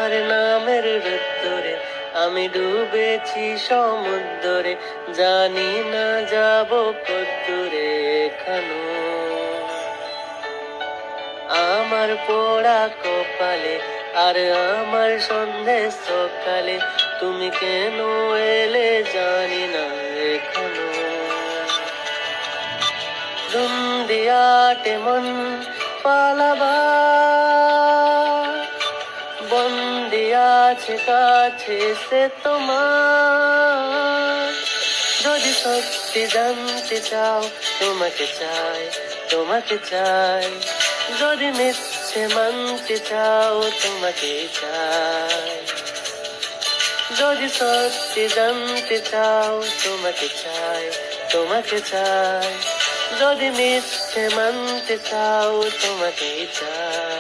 তোমার নামের রোদ্দুরে আমি ডুবেছি সমুদ্রে, জানি না যাব কদ্দুরে এখানো। আমার পোড়া কপালে আর আমার সন্ধ্যে সকালে তুমি কেন এলে জানি না এখানো। ধুন্দিয়াটে মন পালাবার বন্দি আছে কাছে সে তোমার। যদি সত্যি জানতে চাও তোমাকে চাই, তোমাকে চাই। যদি মিথ্যে মানতে চাও তোমাকে চাই। যদি সত্যি জানতে চাও তোমাকে চাই, তোমাকে চাই। যদি মিথ্যে মানতে চাও তোমাকে চাই।